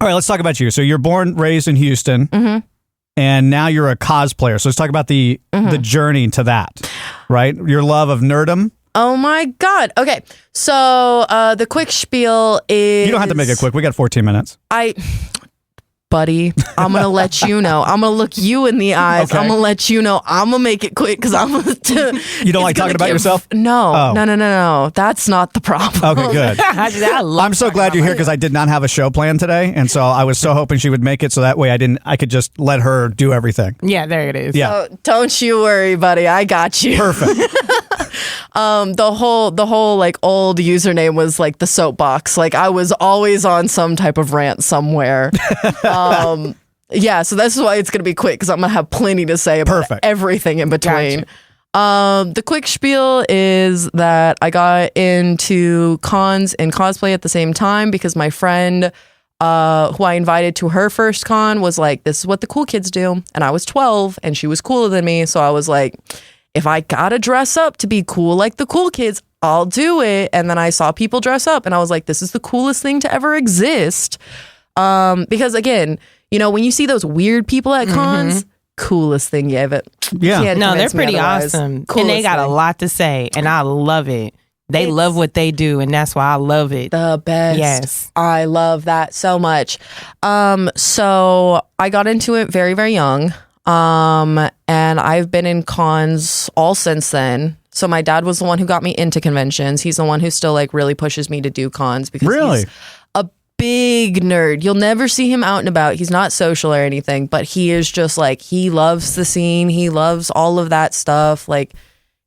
All right, let's talk about you. So you're born, raised in Houston, and now you're a cosplayer. So let's talk about the journey to that, right? Your love of nerdom. Oh my God. Okay. So the quick spiel is... You don't have to make it quick. We got 14 minutes. Buddy, I'm going to let you know. I'm going to look you in the eyes. Okay. I'm going to let you know. I'm going to make it quick because I'm going to... You don't like talking about yourself? No. No. That's not the problem. Okay, good. I'm so glad you're here because I did not have a show plan today. And so I was so hoping she would make it so that way I could just let her do everything. Yeah, there it is. Yeah. So don't you worry, buddy. I got you. Perfect. The whole like old username was like the soapbox. Like I was always on some type of rant somewhere. Yeah, so that's why it's gonna be quick because I'm gonna have plenty to say about everything in between. Gotcha. The quick spiel is that I got into cons and cosplay at the same time because my friend who I invited to her first con was like, this is what the cool kids do. And I was 12 and she was cooler than me. So I was like, if I gotta dress up to be cool like the cool kids, I'll do it. And then I saw people dress up and I was like, this is the coolest thing to ever exist. Because again, you know, when you see those weird people at cons, coolest thing you ever. Yeah. No, they're pretty awesome. And they got a lot to say and I love it. They love what they do and that's why I love it. The best. Yes. I love that so much. So I got into it very, very young. And I've been in cons all since then. So my dad was the one who got me into conventions. He's the one who still like really pushes me to do cons because he's a big nerd. You'll never see him out and about. He's not social or anything, but he is just like, he loves the scene. He loves all of that stuff. Like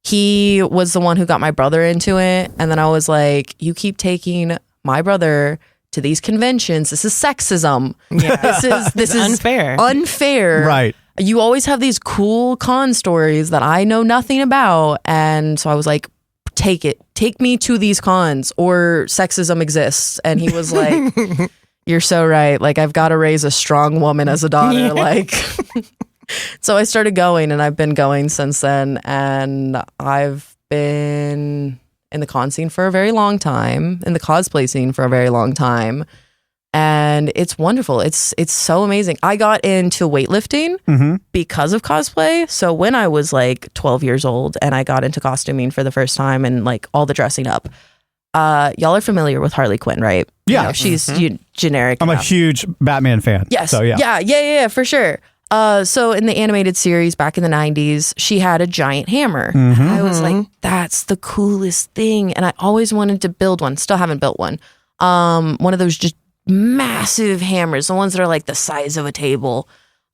he was the one who got my brother into it. And then I was like, you keep taking my brother to these conventions. This is sexism. Yeah. This is unfair. Right. You always have these cool con stories that I know nothing about. And so I was like, take me to these cons or sexism exists. And he was like, you're so right. Like I've got to raise a strong woman as a daughter. Yeah. Like, so I started going and I've been going since then. And I've been in the con scene for a very long time, in the cosplay scene for a very long time. And it's wonderful. It's so amazing. I got into weightlifting because of cosplay. So when I was like 12 years old and I got into costuming for the first time and like all the dressing up, y'all are familiar with Harley Quinn, right? Yeah. You know, she's generic. I'm a huge Batman fan. Yes. So Yeah, for sure. So in the animated series back in the 90s, she had a giant hammer. I was like, that's the coolest thing. And I always wanted to build one. Still haven't built one. One of those just massive hammers, the ones that are like the size of a table.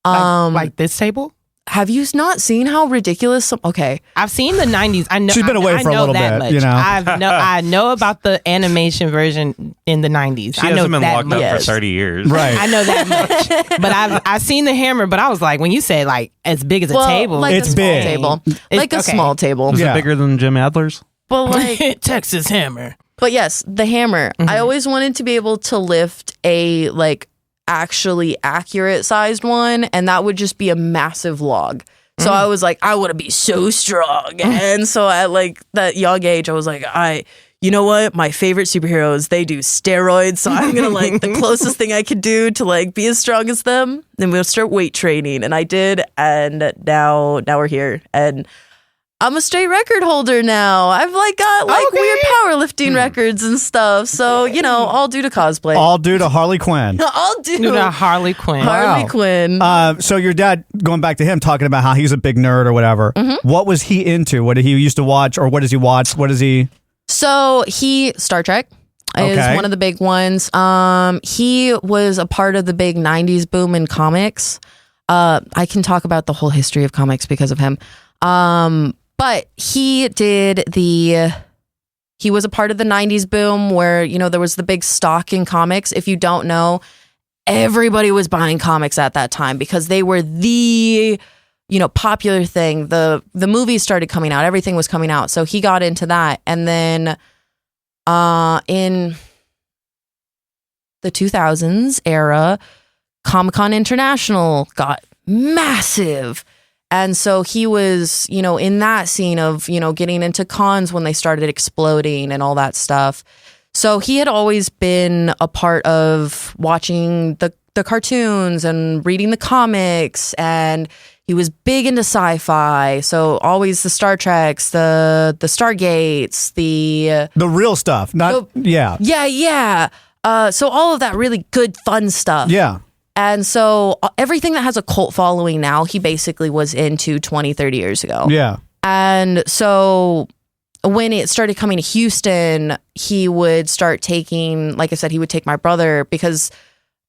Like this table? Have you not seen how ridiculous? Okay, I've seen the 90s. I know she's been away for a little bit. Much. You know, I know about the animation version in the 90s. She hasn't been locked up for 30 years. Right. I know that much. But I've seen the hammer. But I was like, when you said like as big as a table, like it's a small big. Table, like a small table. Is it bigger than Jim Adler's? But like Texas hammer. But yes, the hammer. I always wanted to be able to lift a like actually accurate sized one, and that would just be a massive log. So I was like, I want to be so strong. And so at like that young age, I was like, you know what? My favorite superheroes, they do steroids. So I'm going to like the closest thing I could do to like be as strong as them. Then we'll start weight training. And I did. And now we're here. And I'm a state record holder now. I've like got like weird powerlifting records and stuff. So, you know, all due to cosplay. All due to Harley Quinn. all due to Harley Quinn. Harley Quinn. So your dad, going back to him, talking about how he's a big nerd or whatever. What was he into? What did he used to watch, or what does he watch? What is he? So Star Trek is one of the big ones. He was a part of the big 90s boom in comics. I can talk about the whole history of comics because of him. But he was a part of the 90s boom where, you know, there was the big stock in comics. If you don't know, everybody was buying comics at that time because they were the, you know, popular thing. The movies started coming out. Everything was coming out. So he got into that. And then in the 2000s era, Comic-Con International got massive. And so he was, you know, in that scene of, you know, getting into cons when they started exploding and all that stuff. So he had always been a part of watching the cartoons and reading the comics, and he was big into sci-fi. So always the Star Treks, the Stargates, the real stuff. Not yeah. So all of that really good, fun stuff. Yeah. And so everything that has a cult following now, he basically was into 20, 30 years ago. Yeah. And so when it started coming to Houston, he would start taking, like I said, he would take my brother, because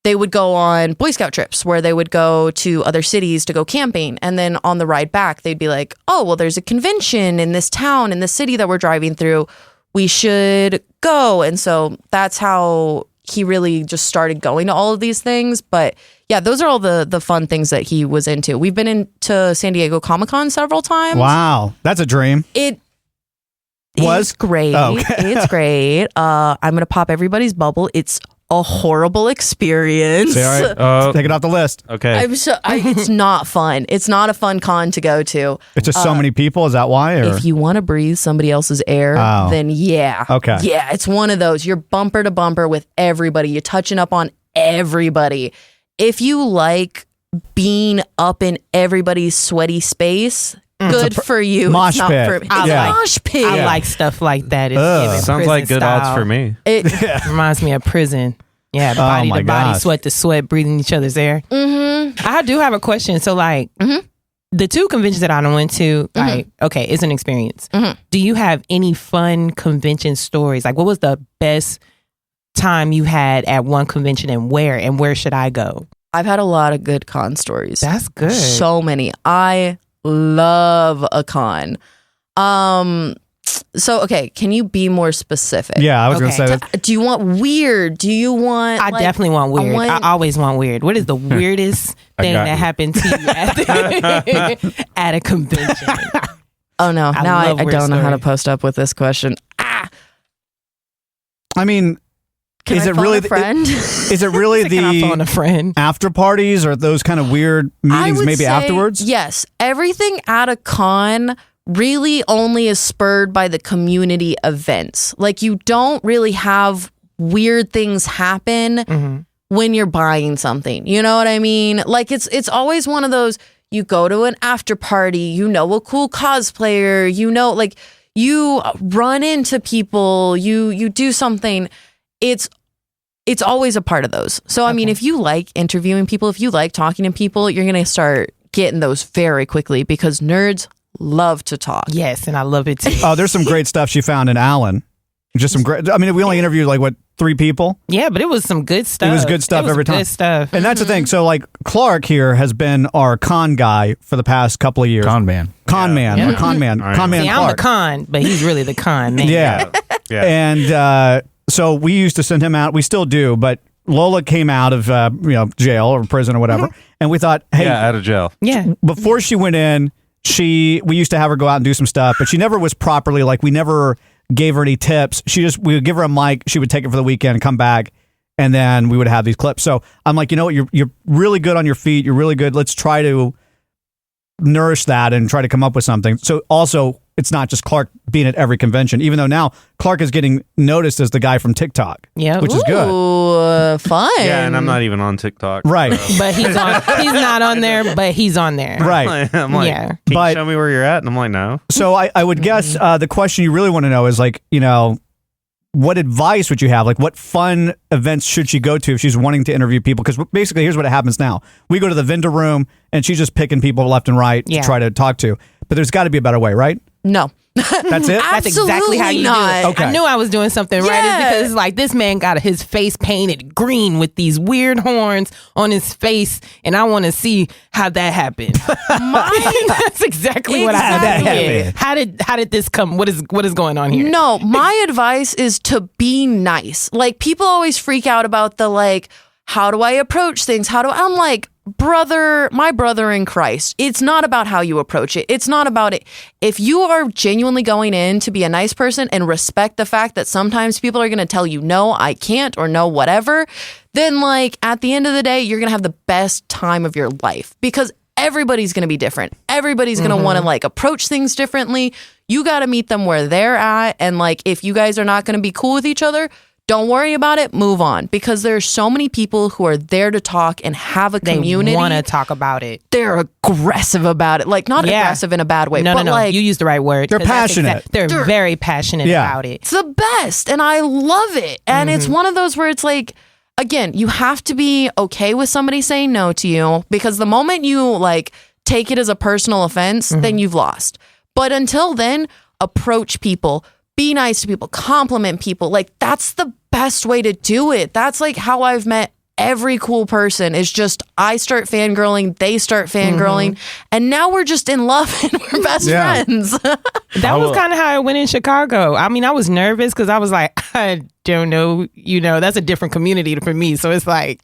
they would go on Boy Scout trips where they would go to other cities to go camping. And then on the ride back, they'd be like, oh, well, there's a convention in this town, in the city that we're driving through. We should go. And so that's how he really just started going to all of these things. But yeah, those are all the fun things that he was into. We've been into San Diego Comic-Con several times. Wow. That's a dream. It's great. Oh, okay. It's great. I'm going to pop everybody's bubble. It's a horrible experience. All right. Take it off the list. Okay. It's not fun. It's not a fun con to go to. It's just so many people. Is that why? Or? If you want to breathe somebody else's air, then yeah. Okay. Yeah, it's one of those. You're bumper to bumper with everybody. You're touching up on everybody. If you like being up in everybody's sweaty space, good for you. Mosh it's not pit. for me. I It's like- a mosh pit. I like stuff like that. It's giving Sounds like prison good odds style. for me. It, Reminds me of prison. Yeah, body my to body, gosh. sweat to sweat, breathing each other's air. I do have a question. So, like, the two conventions that I went to, like, okay, it's an experience. Do you have any fun convention stories? Like, what was the best time you had at one convention, and where should I go? I've had a lot of good con stories. That's good. So many. I love a con. So, okay, can you be more specific? Yeah, I was going to Okay. say that. Do you want weird? Do you want... I definitely want weird. I want- always want weird. What is the weirdest thing got that you. happened to you at a convention? Oh, no. I Now I love weird don't know how to stories. post up with this question. I mean, Can is I it phone really a friend? Is it really Can I phone the a friend? after parties or those kind of weird I meetings would maybe say, afterwards? Yes. Everything at a con really only is spurred by the community events. Like, you don't really have weird things happen when you're buying something. You know what I mean? Like, it's always one of those, you go to an after party, you know a cool cosplayer, you know, like, you run into people, you do something. It's always a part of those. So, I mean, if you like interviewing people, if you like talking to people, you're going to start getting those very quickly, because nerds love to talk. Yes, and I love it too. Oh, there's some great stuff she found in Allen. Just some great. I mean, we only interviewed like 3 people. Yeah, but it was some good stuff. It was good stuff every time. Good stuff. And that's the thing. So, like, Clark here has been our con guy for the past couple of years. Con man. Con man. Yeah. Con man. Right. Con man See, I'm the Clark. con, but he's really the con man. Yeah. Yeah. And so we used to send him out. We still do, but Lola came out of jail or prison or whatever, and we thought, hey, Yeah, out of jail. Yeah. before she went in, we used to have her go out and do some stuff, but she never was properly, like, we never gave her any tips. We would give her a mic, she would take it for the weekend and come back, and then we would have these clips. So I'm like, you know what, you're really good on your feet, you're really good. Let's try to nourish that and try to come up with something. So also, it's not just Clark being at every convention, even though now Clark is getting noticed as the guy from TikTok, Yeah. which is good. Ooh, fun. Yeah, and I'm not even on TikTok. Right. But he's not on there, but he's on there. Right. I'm like, Yeah. can But- you show me where you're at? And I'm like, no. So I would guess the question you really want to know is, like, what advice would you have? Like, what fun events should she go to if she's wanting to interview people? Because basically, here's what happens now. We go to the vendor room, and she's just picking people left and right to Yeah. try to talk to. But there's got to be a better way, right? No. That's it? That's exactly how you Absolutely do it. not. Okay. I knew I was doing something right. Yeah. It's because, like, this man got his face painted green with these weird horns on his face, and I want to see how that happened. That's exactly what I had. Exactly. How did this come? What is going on here? No, my advice is to be nice. Like, people always freak out about the, like, how do I approach things? I'm like, my brother in Christ. It's not about how you approach it. It's not about it. If you are genuinely going in to be a nice person and respect the fact that sometimes people are going to tell you, no, I can't, or no, whatever, then, like, at the end of the day, you're going to have the best time of your life, because everybody's going to be different. Everybody's going to want to, like, approach things differently. You got to meet them where they're at. And, like, if you guys are not going to be cool with each other, Don't worry about it. Move on. Because there's so many people who are there to talk and have a community. They want to talk about it. They're aggressive about it. Like, not aggressive in a bad way. No, but like, you used the right word. They're passionate. They're very passionate about it. It's the best. And I love it. And it's one of those where it's like, again, you have to be okay with somebody saying no to you, because the moment you like take it as a personal offense, then you've lost. But until then, approach people, be nice to people, compliment people. Like, that's the best way to do it. That's like how I've met every cool person, is just I start fangirling, they start fangirling, and now we're just in love and we're best friends. That was kind of how it went in Chicago. I mean, I was nervous because I was like, I don't know, that's a different community for me. So it's like,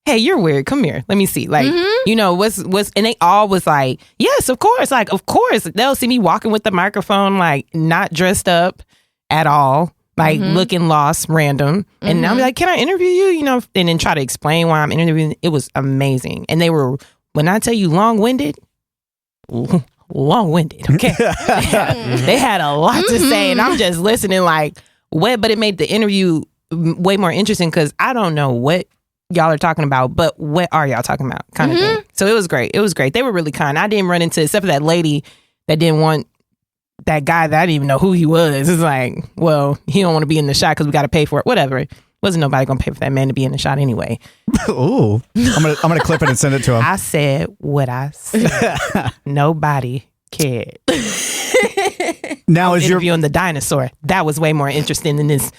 hey, you're weird. Come here. Let me see. Like, what's, and they all was like, yes, of course. Like, of course. They'll see me walking with the microphone, like not dressed up at all, like looking lost, random. And I'll be like, can I interview you? And then try to explain why I'm interviewing. It was amazing. And they were, when I tell you long-winded, okay? They had a lot to say, and I'm just listening like, what? But it made the interview way more interesting because I don't know what y'all are talking about, but what are y'all talking about kind of thing. So it was great. They were really kind. I didn't run into, except for that lady that didn't want that guy that I didn't even know who he was. It's like, well, he don't want to be in the shot because we got to pay for it. Whatever. Wasn't nobody gonna pay for that man to be in the shot anyway. Ooh, I'm gonna clip it and send it to him. I said what I said. Nobody cared. Now is your interviewing the dinosaur? That was way more interesting than this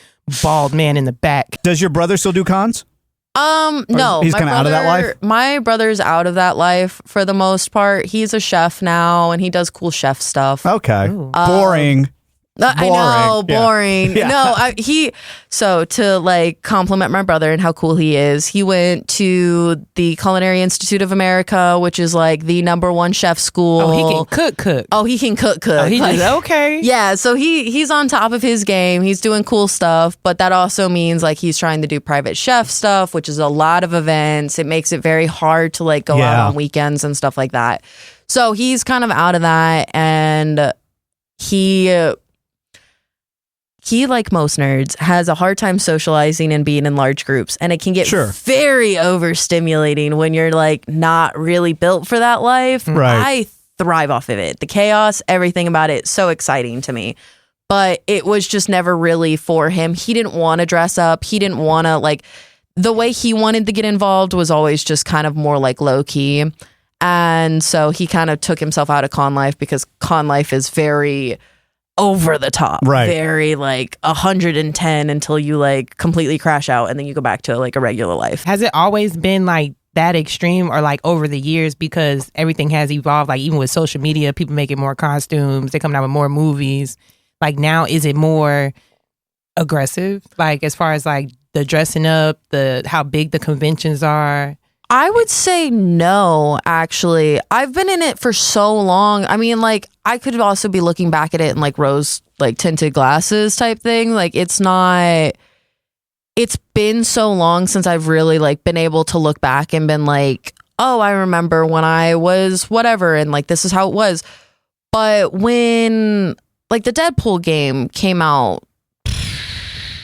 bald man in the back. Does your brother still do cons? No, he's kind of out of that life. My brother's out of that life for the most part. He's a chef now, and he does cool chef stuff. Okay, boring. I know, boring. Yeah. No, so to like compliment my brother and how cool he is, he went to the Culinary Institute of America, which is like the #1 chef school. Oh, he can cook. Oh, he can cook. Oh, he's like, okay. Yeah, so he's on top of his game. He's doing cool stuff, but that also means like he's trying to do private chef stuff, which is a lot of events. It makes it very hard to like go out on weekends and stuff like that. So he's kind of out of that, and he, like most nerds, has a hard time socializing and being in large groups. And it can get very overstimulating when you're like not really built for that life. Right. I thrive off of it. The chaos, everything about it, so exciting to me. But it was just never really for him. He didn't want to dress up. He didn't want to, like, the way he wanted to get involved was always just kind of more like low key. And so he kind of took himself out of con life because con life is very over the top, very like 110 until you like completely crash out and then you go back to like a regular life. Has it always been like that extreme, or like over the years, because everything has evolved? Like even with social media, people making more costumes, they coming out with more movies. Like now, is it more aggressive? Like as far as like the dressing up, how big the conventions are? I would say no, actually. I've been in it for so long. I mean, like, I could also be looking back at it in like rose, like tinted glasses type thing. Like, it's been so long since I've really like been able to look back and been like, oh, I remember when I was whatever, and like, this is how it was. But when like the Deadpool game came out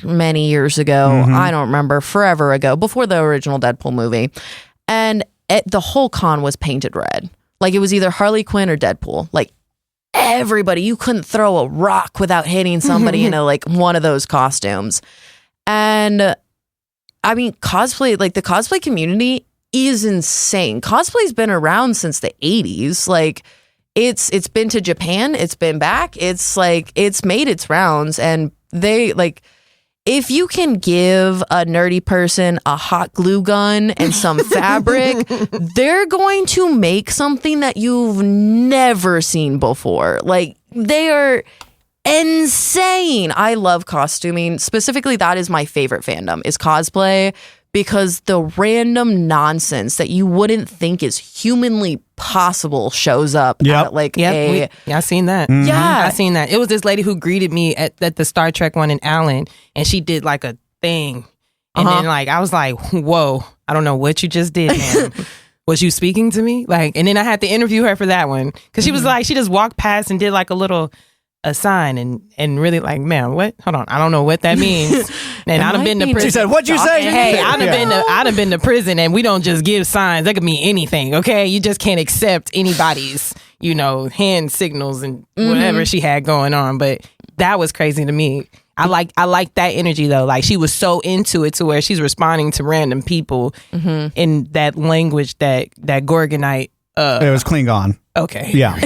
many years ago, I don't remember, forever ago, before the original Deadpool movie. And the whole con was painted red. Like it was either Harley Quinn or Deadpool. Like everybody, you couldn't throw a rock without hitting somebody in like one of those costumes. And I mean, cosplay, like the cosplay community is insane. Cosplay's been around since the 80s. Like it's been to Japan, it's been back. It's like, it's made its rounds, and they like, if you can give a nerdy person a hot glue gun and some fabric, they're going to make something that you've never seen before. Like, they are insane. I love costuming. Specifically, that is my favorite fandom, is cosplay, because the random nonsense that you wouldn't think is humanly possible shows up at like I seen that. Yeah, I seen that. It was this lady who greeted me at the Star Trek one in Allen, and she did like a thing, and then like I was like, whoa, I don't know what you just did, man. Was you speaking to me? Like, and then I had to interview her for that one because she was like, she just walked past and did like a little a sign and really like, man, what? Hold on, I don't know what that means. And I'd have been to prison. She said, "What'd you say?" Hey, I'd have been to prison, and we don't just give signs. That could mean anything. Okay, you just can't accept anybody's, hand signals and whatever she had going on. But that was crazy to me. I like that energy though. Like she was so into it to where she's responding to random people in that language that Gorgonite. It was Klingon. Okay. Yeah.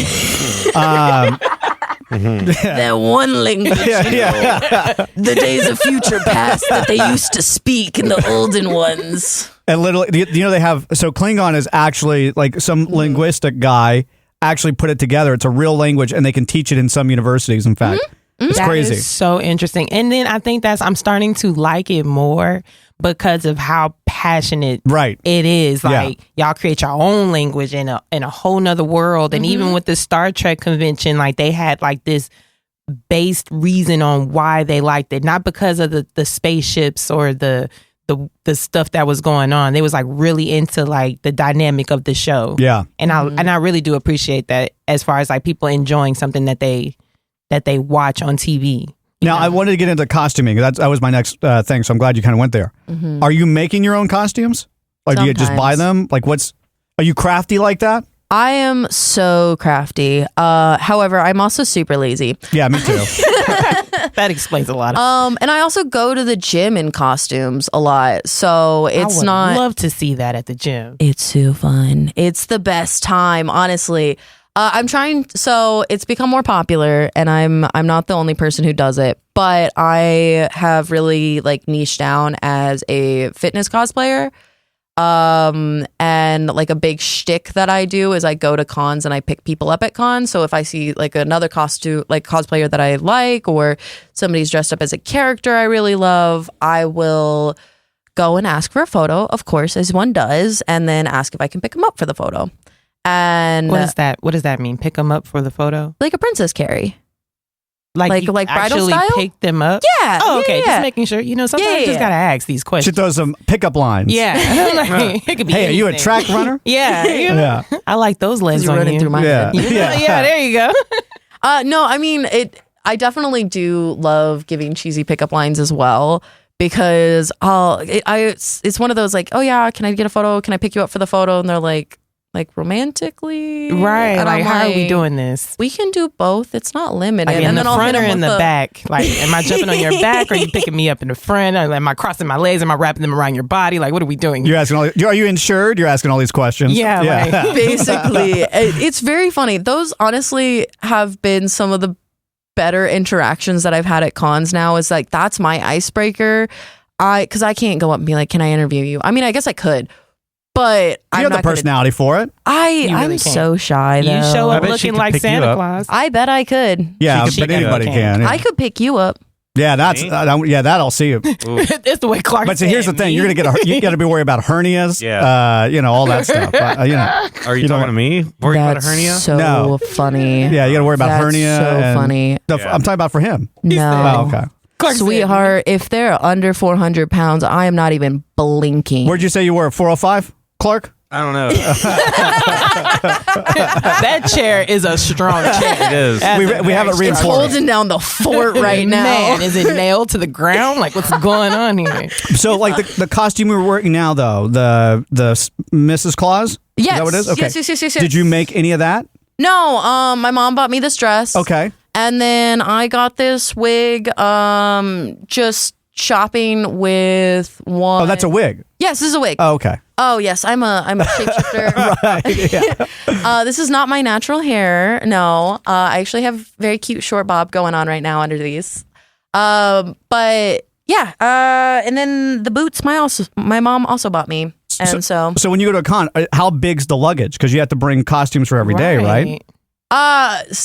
That one language. The days of future past that they used to speak in the olden ones. And literally, they have, so Klingon is actually like some linguistic guy actually put it together. It's a real language and they can teach it in some universities, in fact. It's crazy. That is so interesting. And then I think I'm starting to like it more because of how passionate it is. Like y'all create your own language in a whole nother world. And even with the Star Trek convention, like they had like this based reason on why they liked it. Not because of the spaceships or the stuff that was going on. They was like really into like the dynamic of the show. Yeah. And I really do appreciate that as far as like people enjoying something that they watch on TV. Now, I wanted to get into costuming. That was my next thing, so I'm glad you kind of went there. Are you making your own costumes? Or do you just buy them? Like, are you crafty like that? I am so crafty. However, I'm also super lazy. Yeah, me too. That explains a lot. And I also go to the gym in costumes a lot. So it's I would love to see that at the gym. It's so fun. It's the best time, honestly. I'm trying, so it's become more popular, and I'm not the only person who does it, but I have really like niched down as a fitness cosplayer. And like a big shtick that I do is I go to cons and I pick people up at cons. So if I see like another cosplayer that I like, or somebody's dressed up as a character I really love, I will go and ask for a photo, of course, as one does, and then ask if I can pick them up for the photo. And what does that mean? Pick them up for the photo? Like a Princess Carrie. Like bridal actually style? pick them up? Yeah. Oh, okay. Yeah. Just making sure. Sometimes you just gotta ask these questions. She throws some pickup lines. Yeah. It could be hey, are you a anything. track runner? Yeah. I like those legs on running you. through my head. Yeah, there you go. No, I mean I definitely do love giving cheesy pickup lines as well, because it's one of those like, oh yeah, can I get a photo? Can I pick you up for the photo? And they're like romantically, right? And like, how are we doing this? We can do both. It's not limited. Like in and the then front or in the back? Like, am I jumping on your back, or are you picking me up in the front? Or am I crossing my legs? Am I wrapping them around your body? Like, what are we doing? You're asking are you insured? You're asking all these questions. Yeah. Like, basically, it's very funny. Those honestly have been some of the better interactions that I've had at cons. Now is like, that's my icebreaker. Because I can't go up and be like, can I interview you? I mean, I guess I could. But you have the personality for it. I'm so shy, though. You show up looking like Santa Claus. I bet I could. Yeah, but anybody can. Yeah. I could pick you up. Yeah, that I'll see you. It's the way Clark. But see, here's the thing: you're gonna you got to be worried about hernias. Yeah, all that stuff. Are you talking to me? Worried about a hernia? So funny. Yeah, you got to worry about hernia. So funny. I'm talking about for him. No. Oh, okay. Clark Sweetheart, if they're under 400 pounds, I am not even blinking. Where'd you say you were? 405, Clark? I don't know. That chair is a strong chair. It is. We have it It's reinforced. holding down the fort right now. Man, is it nailed to the ground? Like, what's going on here? So, like the costume we're wearing now, though, the Mrs. Claus. Yes. Is that what it is? Okay. Yes. Did you make any of that? No. My mom bought me this dress. Okay. And then I got this wig. Just shopping with one. Oh, that's a wig. Yes, this is a wig. Oh, okay. Oh yes, I'm a shapeshifter. Right. Yeah. This is not my natural hair. No, I actually have very cute short bob going on right now under these. But yeah. And then the boots. My mom also bought me. And so when you go to a con, how big's the luggage? Because you have to bring costumes for every day, right?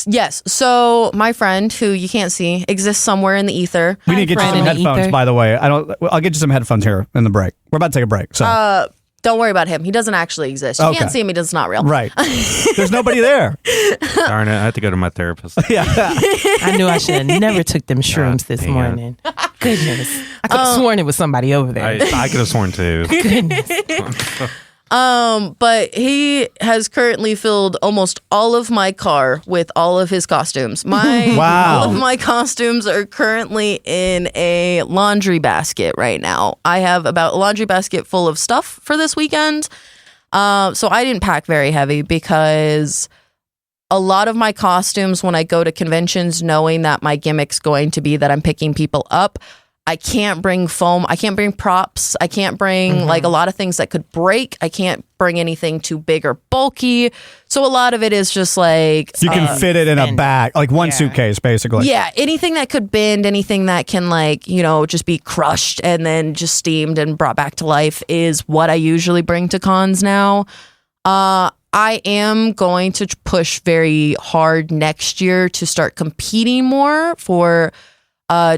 Yes. So my friend, who you can't see, exists somewhere in the ether. We need to get you friend some in the headphones, ether. by the way. I'll get you some headphones here in the break. We're about to take a break. So Don't worry about him. He doesn't actually exist. You Okay. can't see him. He's not real. right. There's nobody there. Darn it, I have to go to my therapist. Yeah. I knew I should have never took them shrooms this dang it. morning. Goodness. I could have sworn it was somebody over there. I could have sworn too. Goodness. But he has currently filled almost all of my car with all of his costumes. Wow. All of my costumes are currently in a laundry basket right now. I have about a laundry basket full of stuff for this weekend. So I didn't pack very heavy because a lot of my costumes when I go to conventions, knowing that my gimmick's going to be that I'm picking people up, I can't bring foam. I can't bring props. I can't bring like a lot of things that could break. I can't bring anything too big or bulky. So a lot of it is just like You can fit it in a bag, like one suitcase, basically. yeah, anything that could bend, anything that can like, just be crushed and then just steamed and brought back to life is what I usually bring to cons now. I am going to push very hard next year to start competing more for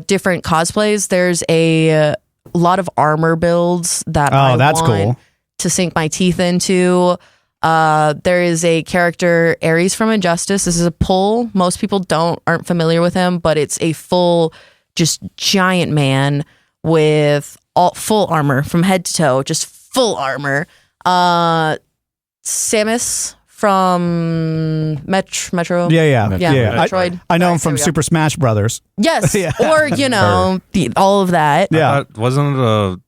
different cosplays. There's a lot of armor builds that I that's want cool. to sink my teeth into. There is a character, Ares from Injustice. This is a pull. Most people aren't familiar with him, but it's a full, just giant man with full armor from head to toe, just full armor. Samus from Metro. Yeah. Metroid. I know him Right, from there we go. Super Smash Brothers. Yes, Yeah. or all of that. Yeah. Wasn't it a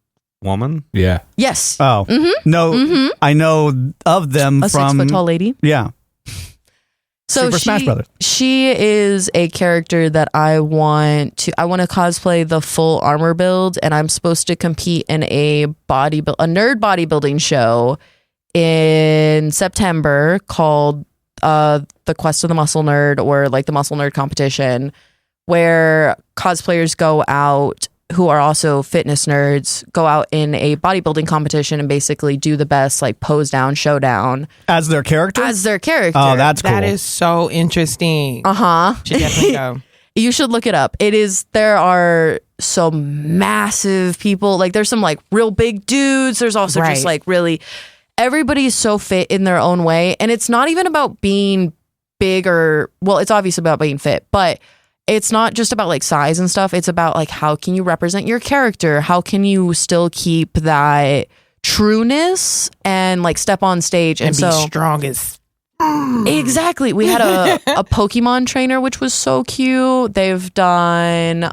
woman? Yeah. Yes, Oh. No, I know of them a from 6 foot tall lady. Yeah. So Super Smash Brothers. She is a character that I want to cosplay the full armor build, and I'm supposed to compete in a nerd bodybuilding show in September called the Quest of the Muscle Nerd, or like the Muscle Nerd competition, where cosplayers go out who are also fitness nerds, go out in a bodybuilding competition and basically do the best, like pose down, showdown As their character? as their character. Oh, that's cool. That is so interesting. Should definitely go. You should look it up. There are some massive people. Like there's some like real big dudes. There's also just Right. like really, everybody's so fit in their own way. And it's not even about being big it's obviously about being fit, but it's not just about like size and stuff. It's about like, how can you represent your character? How can you still keep that trueness and like step on stage And and be so strong as exactly. We had a Pokemon trainer, which was so cute. They've done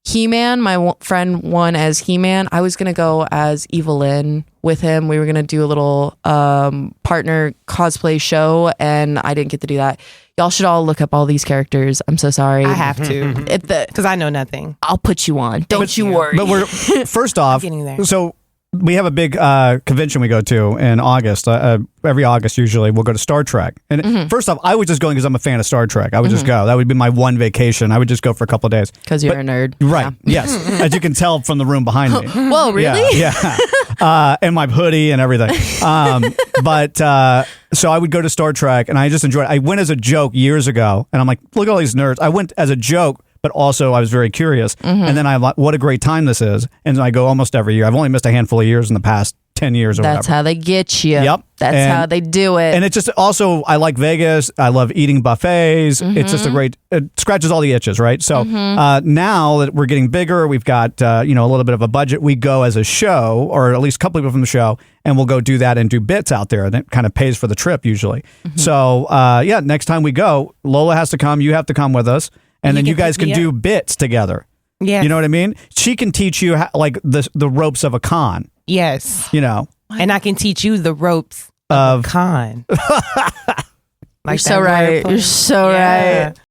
He-Man. My friend won as He-Man. I was gonna go as Evelyn with him. We were gonna do a little partner cosplay show, and I didn't get to do that. Y'all should all look up all these characters. I'm so sorry. I have to because I know nothing. I'll put you on. Don't you worry. But we're first off, getting there. so we have a big convention we go to in August. Every August, usually, we'll go to Star Trek. And first off, I was just going because I'm a fan of Star Trek. I would just go. That would be my one vacation. I would just go for a couple of days. Because you're a nerd. Right. Yes. As you can tell from the room behind me. Whoa, really? Yeah. And my hoodie and everything. So I would go to Star Trek, and I just enjoyed it. I went as a joke years ago, and I'm like, look at all these nerds. I went as a joke, but also I was very curious. And then I'm like, what a great time this is. And I go almost every year. I've only missed a handful of years in the past 10 years or That's whatever. how they get you. Yep. That's And- how they do it. And it's just also, I like Vegas. I love eating buffets. It's just it scratches all the itches, right? So now that we're getting bigger, we've got, a little bit of a budget. We go as a show, or at least a couple people from the show, and we'll go do that and do bits out there. And it kind of pays for the trip usually. So, next time we go, Lola has to come. You have to come with us. And then you guys can do bits together. Yeah. You know what I mean? She can teach you like the ropes of a con, Yes. and I can teach you the ropes of of con. You're so right. You're so right.